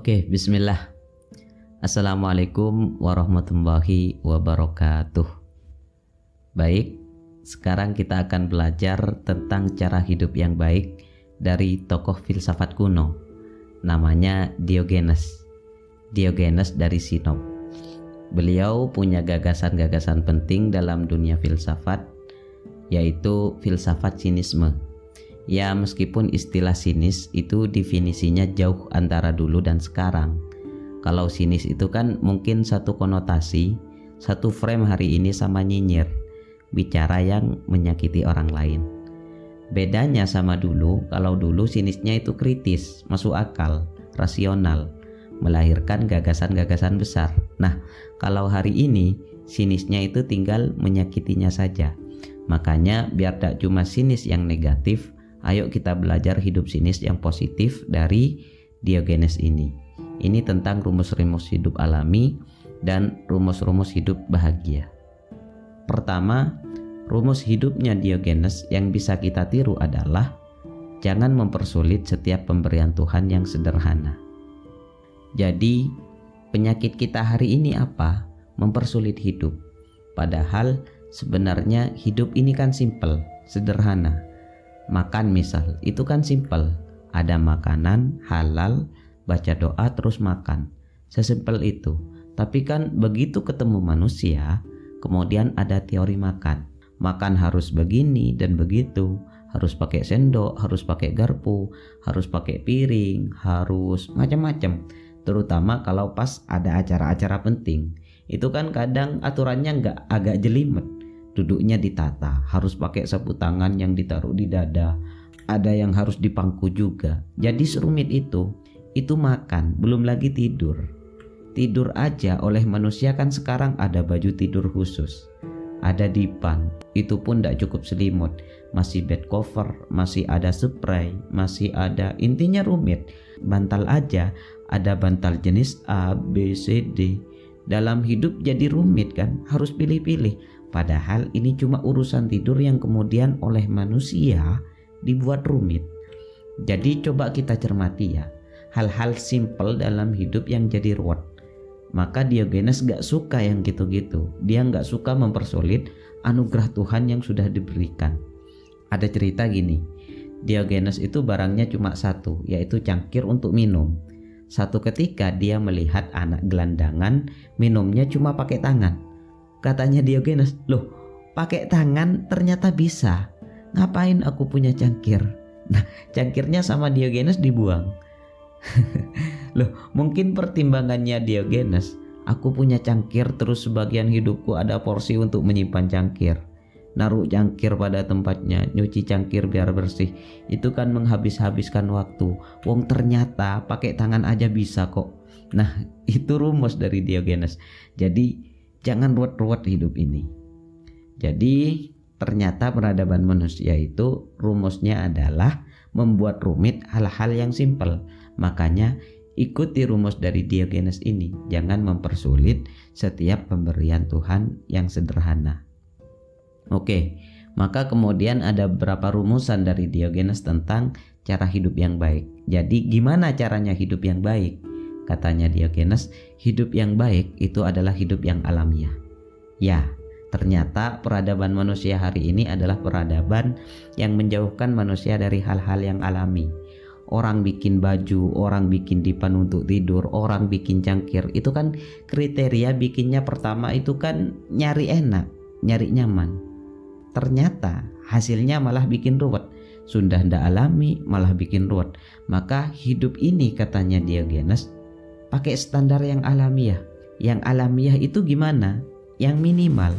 Oke, bismillah. Assalamualaikum warahmatullahi wabarakatuh. Baik, sekarang kita akan belajar tentang cara hidup yang baik dari tokoh filsafat kuno. Namanya Diogenes. Diogenes dari Sinop. Beliau punya gagasan-gagasan penting dalam dunia filsafat, yaitu filsafat sinisme. Ya, meskipun istilah sinis itu definisinya jauh antara dulu dan sekarang. Kalau sinis itu kan mungkin satu konotasi, satu frame hari ini sama nyinyir, bicara yang menyakiti orang lain. Bedanya sama dulu, kalau dulu sinisnya itu kritis, masuk akal, rasional, melahirkan gagasan-gagasan besar. Nah, kalau hari ini sinisnya itu tinggal menyakitinya saja. Makanya biar tak cuma sinis yang negatif, ayo kita belajar hidup sinis yang positif dari Diogenes ini. Ini tentang rumus-rumus hidup alami dan rumus-rumus hidup bahagia. Pertama, rumus hidupnya Diogenes yang bisa kita tiru adalah jangan mempersulit setiap pemberian Tuhan yang sederhana. Jadi, penyakit kita hari ini apa? Mempersulit hidup. Padahal sebenarnya hidup ini kan simpel, sederhana. Makan misal, itu kan simpel. Ada makanan, halal, baca doa terus makan. Sesimpel itu. Tapi kan begitu ketemu manusia, kemudian ada teori makan. Makan harus begini dan begitu. Harus pakai sendok, harus pakai garpu, harus pakai piring, harus macam-macam. Terutama kalau pas ada acara-acara penting. Itu kan kadang aturannya agak jelimet. Duduknya ditata, harus pakai sapu tangan yang ditaruh di dada, ada yang harus di pangku juga. Jadi serumit itu makan, belum lagi tidur. Tidur aja oleh manusia kan sekarang ada baju tidur khusus, ada dipan, itu pun tidak cukup selimut, masih bed cover, masih ada spray, masih ada, intinya rumit. Bantal aja ada bantal jenis A, B, C, D. Dalam hidup jadi rumit kan, harus pilih-pilih. Padahal ini cuma urusan tidur yang kemudian oleh manusia dibuat rumit. Jadi coba kita cermati ya, hal-hal simpel dalam hidup yang jadi ruwet. Maka Diogenes gak suka yang gitu-gitu. Dia gak suka mempersulit anugerah Tuhan yang sudah diberikan. Ada cerita gini, Diogenes itu barangnya cuma satu, yaitu cangkir untuk minum. Satu ketika dia melihat anak gelandangan minumnya cuma pakai tangan. Katanya Diogenes, loh pakai tangan ternyata bisa. Ngapain aku punya cangkir? Nah, cangkirnya sama Diogenes dibuang. Loh, mungkin pertimbangannya Diogenes, aku punya cangkir terus sebagian hidupku ada porsi untuk menyimpan cangkir. Naruh cangkir pada tempatnya, nyuci cangkir biar bersih. Itu kan menghabis-habiskan waktu. Wong ternyata pakai tangan aja bisa kok. Nah, itu rumus dari Diogenes. Jadi jangan ruwet-ruwet hidup ini. Jadi ternyata peradaban manusia itu rumusnya adalah membuat rumit hal-hal yang simpel. Makanya ikuti rumus dari Diogenes ini. Jangan mempersulit setiap pemberian Tuhan yang sederhana. Oke, maka kemudian ada beberapa rumusan dari Diogenes tentang cara hidup yang baik. Jadi gimana caranya hidup yang baik? Katanya Diogenes, hidup yang baik itu adalah hidup yang alamiah. Ya, ternyata peradaban manusia hari ini adalah peradaban yang menjauhkan manusia dari hal-hal yang alami. Orang bikin baju, orang bikin dipan untuk tidur, orang bikin cangkir. Itu kan kriteria bikinnya pertama itu kan nyari enak, nyari nyaman. Ternyata hasilnya malah bikin ruwet. Sudah ndak alami malah bikin ruwet. Maka hidup ini katanya Diogenes pakai standar yang alamiah. Yang alamiah itu gimana? Yang minimal.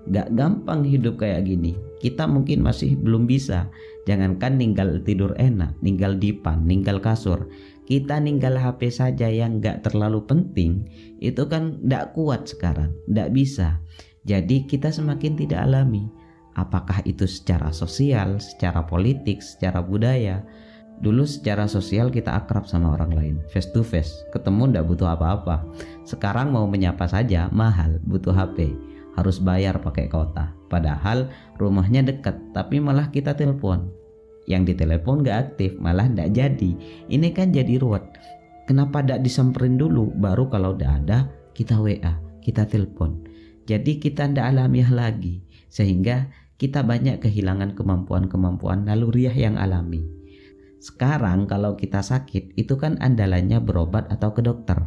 Gak gampang hidup kayak gini. Kita mungkin masih belum bisa. Jangankan ninggal tidur enak, ninggal dipan, ninggal kasur. Kita ninggal HP saja yang gak terlalu penting. Itu kan gak kuat sekarang, gak bisa. Jadi kita semakin tidak alami. Apakah itu secara sosial, secara politik, secara budaya. Dulu secara sosial kita akrab sama orang lain, face to face, ketemu ndak butuh apa-apa. Sekarang mau menyapa saja mahal, butuh HP, harus bayar pakai kota. Padahal rumahnya dekat, tapi malah kita telepon. Yang ditelepon nggak aktif, malah ndak jadi. Ini kan jadi ruwet. Kenapa tidak disamperin dulu? Baru kalau udah ada kita WA, kita telepon. Jadi kita tidak alamiah lagi, sehingga kita banyak kehilangan kemampuan-kemampuan naluriah yang alami. Sekarang kalau kita sakit itu kan andalannya berobat atau ke dokter.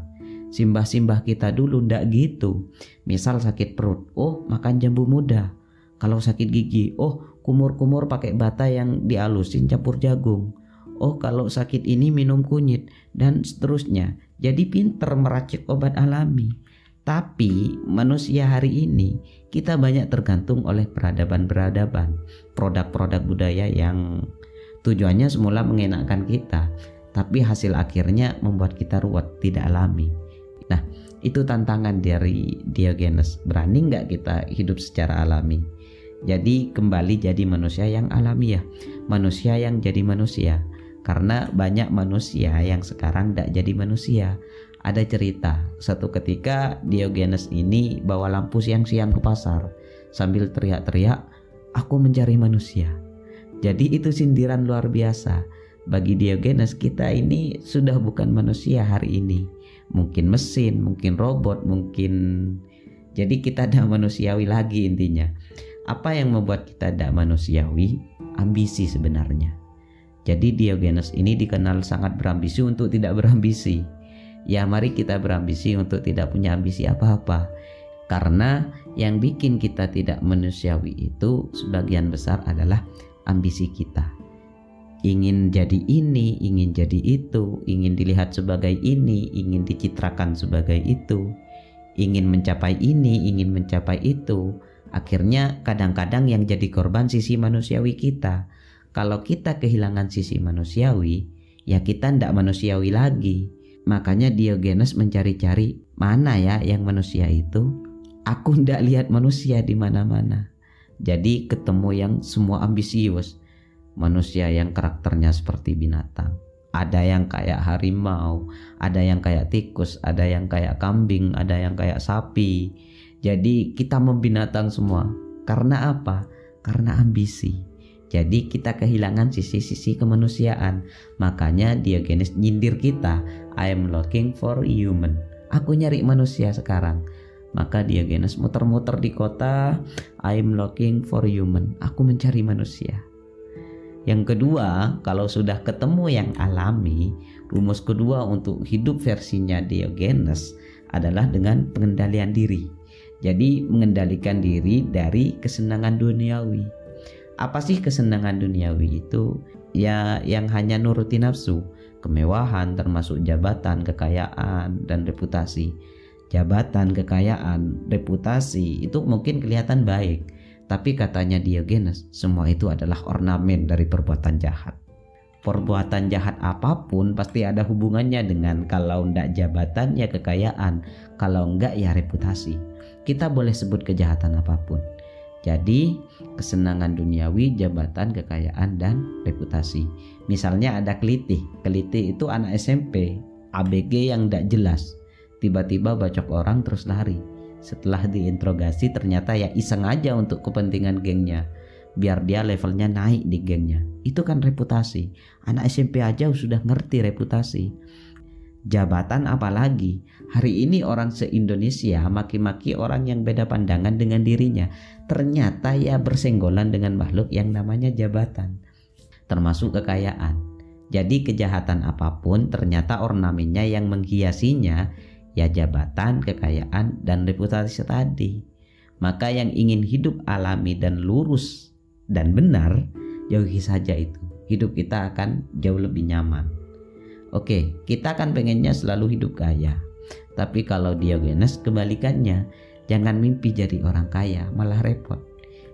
Simbah-simbah kita dulu ndak gitu. Misal sakit perut, oh makan jambu muda. Kalau sakit gigi, oh kumur-kumur pakai bata yang dialusin campur jagung. Oh kalau sakit ini minum kunyit, dan seterusnya. Jadi pinter meracik obat alami. Tapi manusia hari ini kita banyak tergantung oleh peradaban-peradaban, produk-produk budaya yang tujuannya semula mengenakkan kita, tapi hasil akhirnya membuat kita ruwet, tidak alami. Nah, itu tantangan dari Diogenes. Berani nggak kita hidup secara alami? Jadi kembali jadi manusia yang alamiah, manusia yang jadi manusia. Karena banyak manusia yang sekarang nggak jadi manusia. Ada cerita, satu ketika Diogenes ini bawa lampu siang-siang ke pasar sambil teriak-teriak, "Aku mencari manusia." Jadi itu sindiran luar biasa. Bagi Diogenes, kita ini sudah bukan manusia hari ini. Mungkin mesin, mungkin robot, mungkin... Jadi kita tidak manusiawi lagi intinya. Apa yang membuat kita tidak manusiawi? Ambisi sebenarnya. Jadi Diogenes ini dikenal sangat berambisi untuk tidak berambisi. Ya mari kita berambisi untuk tidak punya ambisi apa-apa. Karena yang bikin kita tidak manusiawi itu sebagian besar adalah ambisi kita. Ingin jadi ini, ingin jadi itu, ingin dilihat sebagai ini, ingin dicitrakan sebagai itu, ingin mencapai ini, ingin mencapai itu. Akhirnya kadang-kadang yang jadi korban sisi manusiawi kita. Kalau kita kehilangan sisi manusiawi, ya kita tidak manusiawi lagi. Makanya Diogenes mencari-cari mana ya yang manusia itu. Aku tidak lihat manusia di mana-mana. Jadi ketemu yang semua ambisius, manusia yang karakternya seperti binatang. Ada yang kayak harimau, ada yang kayak tikus, ada yang kayak kambing, ada yang kayak sapi. Jadi kita membinatang semua. Karena apa? Karena ambisi. Jadi kita kehilangan sisi-sisi kemanusiaan. Makanya Diogenes nyindir kita, I am looking for human. Aku nyari manusia sekarang. Maka Diogenes muter-muter di kota, I am looking for human. Aku mencari manusia. Yang kedua, kalau sudah ketemu yang alami, rumus kedua untuk hidup versinya Diogenes adalah dengan pengendalian diri. Jadi mengendalikan diri dari kesenangan duniawi. Apa sih kesenangan duniawi itu? Ya yang hanya nuruti nafsu, kemewahan termasuk jabatan, kekayaan, dan reputasi. Jabatan, kekayaan, reputasi itu mungkin kelihatan baik, tapi katanya Diogenes, semua itu adalah ornamen dari perbuatan jahat. Perbuatan jahat apapun pasti ada hubungannya dengan kalau enggak jabatan ya kekayaan, kalau enggak ya reputasi. Kita boleh sebut kejahatan apapun. Jadi kesenangan duniawi, jabatan, kekayaan, dan reputasi. Misalnya ada kelitih. Kelitih itu anak SMP, ABG yang tidak jelas. Tiba-tiba bacok orang terus lari. Setelah diinterogasi ternyata ya iseng aja untuk kepentingan gengnya, biar dia levelnya naik di gengnya. Itu kan reputasi. Anak SMP aja sudah ngerti reputasi. Jabatan apalagi. Hari ini orang se-Indonesia maki-maki orang yang beda pandangan dengan dirinya. Ternyata ya bersenggolan dengan makhluk yang namanya jabatan, termasuk kekayaan. Jadi kejahatan apapun ternyata ornamennya yang menghiasinya ya jabatan, kekayaan, dan reputasi tadi. Maka yang ingin hidup alami dan lurus dan benar, jauhi saja itu. Hidup kita akan jauh lebih nyaman. Oke, kita kan pengennya selalu hidup kaya. Tapi kalau Diogenes kebalikannya, jangan mimpi jadi orang kaya, malah repot.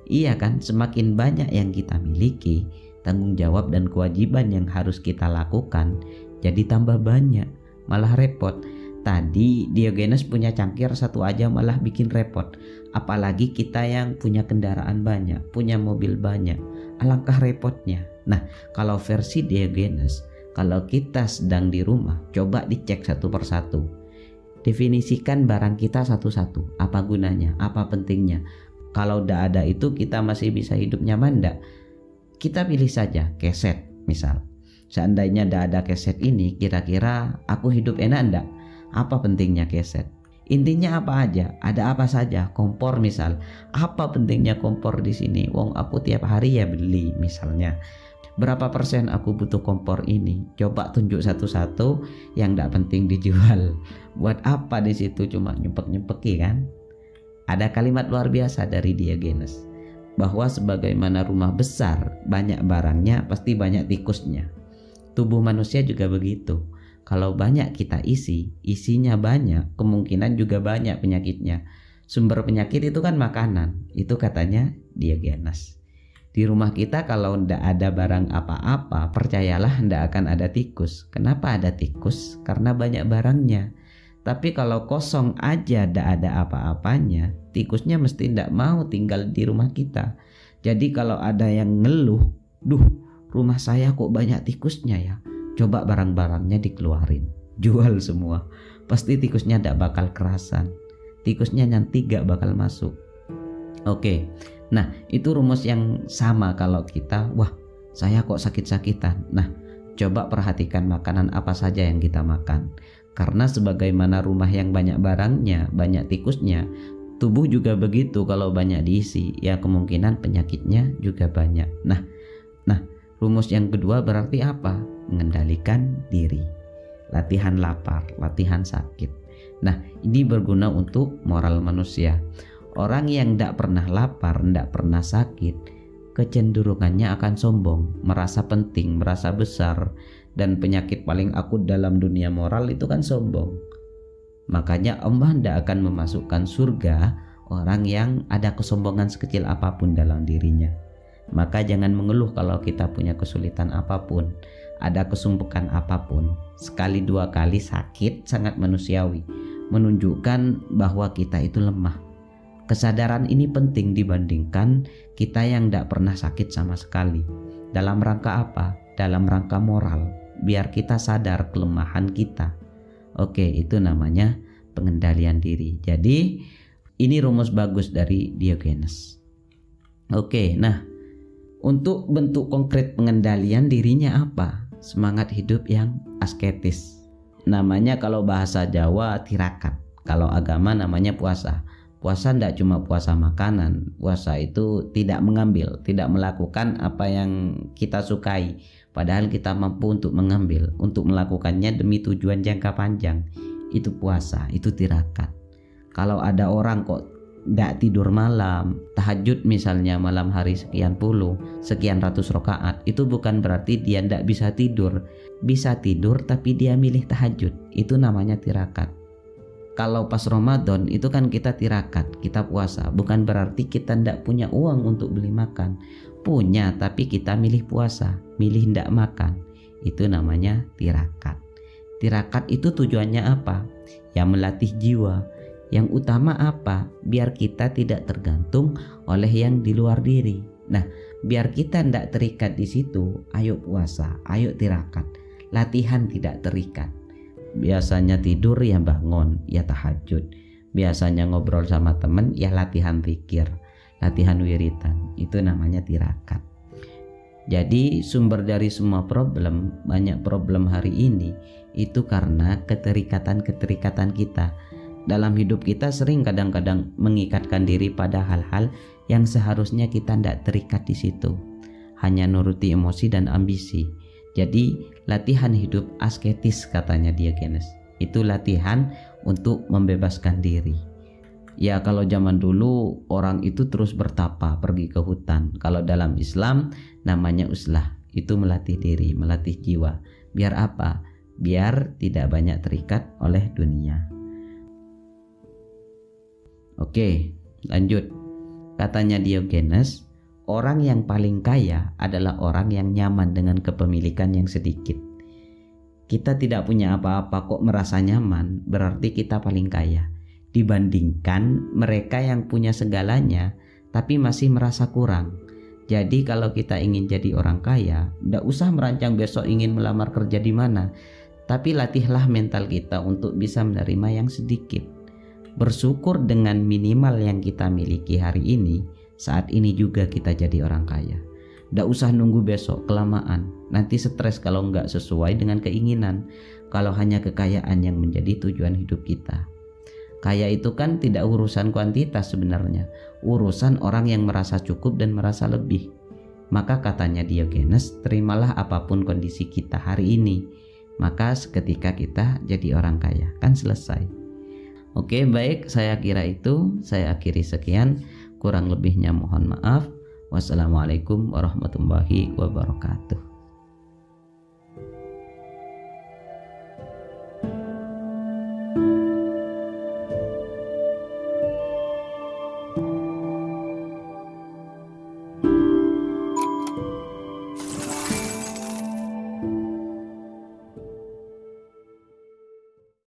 Iya kan, semakin banyak yang kita miliki, tanggung jawab dan kewajiban yang harus kita lakukan jadi tambah banyak, malah repot. Tadi Diogenes punya cangkir satu aja malah bikin repot. Apalagi kita yang punya kendaraan banyak, punya mobil banyak, alangkah repotnya. Nah, kalau versi Diogenes, kalau kita sedang di rumah, coba dicek satu persatu. Definisikan barang kita satu-satu. Apa gunanya? Apa pentingnya? Kalau udah ada itu kita masih bisa hidup nyaman enggak? Kita pilih saja keset misal. Seandainya tidak ada keset ini, kira-kira aku hidup enak enggak? Apa pentingnya keset? Intinya apa aja, ada apa saja, kompor misal. Apa pentingnya kompor di sini? Wong aku tiap hari ya beli misalnya. Berapa persen aku butuh kompor ini? Coba tunjuk satu-satu yang tidak penting dijual. Buat apa di situ, cuma nyempek-nyempeki kan? Ada kalimat luar biasa dari Diogenes bahwa sebagaimana rumah besar banyak barangnya, pasti banyak tikusnya. Tubuh manusia juga begitu. Kalau banyak kita isinya banyak, kemungkinan juga banyak penyakitnya. Sumber penyakit itu kan makanan, itu katanya Diogenes. Di rumah kita kalau ndak ada barang apa-apa, percayalah ndak akan ada tikus. Kenapa ada tikus? Karena banyak barangnya. Tapi kalau kosong aja ndak ada apa-apanya, tikusnya mesti ndak mau tinggal di rumah kita. Jadi kalau ada yang ngeluh, duh rumah saya kok banyak tikusnya ya, coba barang-barangnya dikeluarin, jual semua. Pasti tikusnya ndak bakal kerasan, tikusnya nanti gak bakal masuk. Oke, nah itu rumus yang sama kalau kita, wah saya kok sakit-sakitan. Nah coba perhatikan makanan apa saja yang kita makan. Karena sebagaimana rumah yang banyak barangnya, banyak tikusnya, tubuh juga begitu. Kalau banyak diisi, ya kemungkinan penyakitnya juga banyak. Nah rumus yang kedua berarti apa? Mengendalikan diri. Latihan lapar, latihan sakit. Nah ini berguna untuk moral manusia. Orang yang tidak pernah lapar, tidak pernah sakit, kecenderungannya akan sombong, merasa penting, merasa besar. Dan penyakit paling akut dalam dunia moral itu kan sombong. Makanya Allah tidak akan memasukkan surga orang yang ada kesombongan sekecil apapun dalam dirinya. Maka jangan mengeluh kalau kita punya kesulitan apapun, ada kesumpukan apapun. Sekali dua kali sakit sangat manusiawi, menunjukkan bahwa kita itu lemah. Kesadaran ini penting dibandingkan kita yang tidak pernah sakit sama sekali. Dalam rangka apa? Dalam rangka moral, biar kita sadar kelemahan kita. Oke, itu namanya pengendalian diri. Jadi ini rumus bagus dari Diogenes. Oke, nah untuk bentuk konkret pengendalian dirinya apa? Semangat hidup yang asketis. Namanya kalau bahasa Jawa tirakat. Kalau agama namanya puasa. Puasa tidak cuma puasa makanan. Puasa itu tidak mengambil, tidak melakukan apa yang kita sukai. Padahal kita mampu untuk mengambil, untuk melakukannya demi tujuan jangka panjang. Itu puasa, itu tirakat. Kalau ada orang kok tidak tidur malam, tahajud misalnya malam hari sekian ratus rakaat, itu bukan berarti dia tidak bisa tidur. Bisa tidur tapi dia milih tahajud, itu namanya tirakat. Kalau pas Ramadan itu kan kita tirakat, kita puasa, bukan berarti kita tidak punya uang untuk beli makan. Punya, tapi kita milih puasa, milih tidak makan. Itu namanya tirakat. Tirakat itu tujuannya apa? Ya melatih jiwa. Yang utama apa? Biar kita tidak tergantung oleh yang di luar diri. Nah, biar kita tidak terikat di situ, ayo puasa, ayo tirakat. Latihan tidak terikat. Biasanya tidur ya bangun, ya tahajud. Biasanya ngobrol sama temen, ya latihan zikir, latihan wiritan. Itu namanya tirakat. Jadi sumber dari semua problem, banyak problem hari ini, itu karena keterikatan-keterikatan kita. Dalam hidup kita sering kadang-kadang mengikatkan diri pada hal-hal yang seharusnya kita tidak terikat di situ. Hanya nuruti emosi dan ambisi. Jadi latihan hidup asketis katanya Diogenes. Itu latihan untuk membebaskan diri. Ya kalau zaman dulu orang itu terus bertapa pergi ke hutan. Kalau dalam Islam namanya uslah. Itu melatih diri, melatih jiwa. Biar apa? Biar tidak banyak terikat oleh dunia. Oke, lanjut. Katanya Diogenes, orang yang paling kaya adalah orang yang nyaman dengan kepemilikan yang sedikit. Kita tidak punya apa-apa kok merasa nyaman, berarti kita paling kaya. Dibandingkan mereka yang punya segalanya tapi masih merasa kurang. Jadi kalau kita ingin jadi orang kaya, tidak usah merancang besok ingin melamar kerja di mana. Tapi latihlah mental kita untuk bisa menerima yang sedikit. Bersyukur dengan minimal yang kita miliki hari ini. Saat ini juga kita jadi orang kaya. Nggak usah nunggu besok, kelamaan. Nanti stres kalau nggak sesuai dengan keinginan. Kalau hanya kekayaan yang menjadi tujuan hidup kita. Kaya itu kan tidak urusan kuantitas sebenarnya. Urusan orang yang merasa cukup dan merasa lebih. Maka katanya Diogenes, terimalah apapun kondisi kita hari ini. Maka seketika kita jadi orang kaya. Kan selesai. Oke, baik, saya kira itu. Saya akhiri sekian. Kurang lebihnya mohon maaf. Wassalamualaikum warahmatullahi wabarakatuh.